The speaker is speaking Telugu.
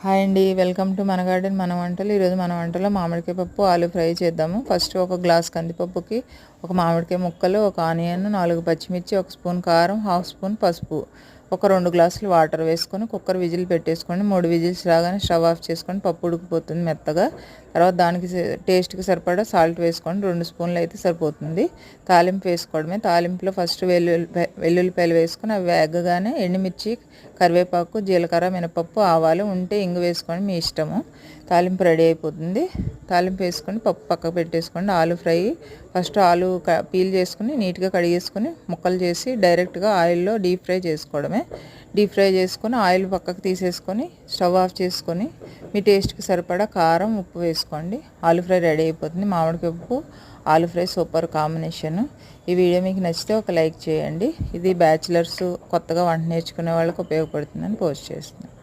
హాయ్ అండి, వెల్కమ్ టు మన గార్డెన్ మన వంటలు. ఈరోజు మన వంటలో మామిడికాయ పప్పు ఆలు ఫ్రై చేద్దాము. ఫస్ట్ ఒక గ్లాస్ కందిపప్పుకి ఒక మామిడికాయ ముక్కలు, ఒక ఆనియన్, 4 పచ్చిమిర్చి, 1 స్పూన్ కారం, 1/2 స్పూన్ పసుపు, ఒక 2 గ్లాసులు వాటర్ వేసుకొని కుక్కర్ విజిల్ పెట్టేసుకోండి. 3 విజిల్స్ రాగానే స్టవ్ ఆఫ్ చేసుకొని పప్పు ఉడికిపోతుంది మెత్తగా. తర్వాత దానికి టేస్ట్కి సరిపడా సాల్ట్ వేసుకోండి. 2 స్పూన్లు అయితే సరిపోతుంది. తాలింపు వేసుకోవడమే. తాలింపులో ఫస్ట్ వెల్లుల్లిపాయలు వేసుకొని అవి వేగగానే ఎండుమిర్చి, కరివేపాకు, జీలకర్ర, మినపప్పు, ఆవాలు ఉంటే ఇంగు వేసుకోండి, మీ ఇష్టము. తాలింపు రెడీ అయిపోతుంది. తాలింపు వేసుకొని పప్పు పక్కకు పెట్టేసుకోండి. ఆలు ఫ్రై ఫస్ట్ ఆలు పీల్ చేసుకుని నీట్గా కడిగేసుకొని ముక్కలు చేసి డైరెక్ట్గా ఆయిల్లో డీప్ ఫ్రై చేసుకోవడమే. డీప్ ఫ్రై చేసుకొని ఆయిల్ పక్కకు తీసేసుకొని స్టవ్ ఆఫ్ చేసుకొని మీ టేస్ట్కి సరిపడా కారం, ఉప్పు వేసుకోండి. ఆలు ఫ్రై రెడీ అయిపోతుంది. మామిడికాయ పప్పు ఆలు ఫ్రై సూపర్ కాంబినేషన్. ఈ వీడియో మీకు నచ్చితే ఒక లైక్ చేయండి. ఇది బ్యాచిలర్స్, కొత్తగా వంట నేర్చుకునే వాళ్ళకి ఉపయోగపడుతుందని పోస్ట్ చేస్తున్నాను.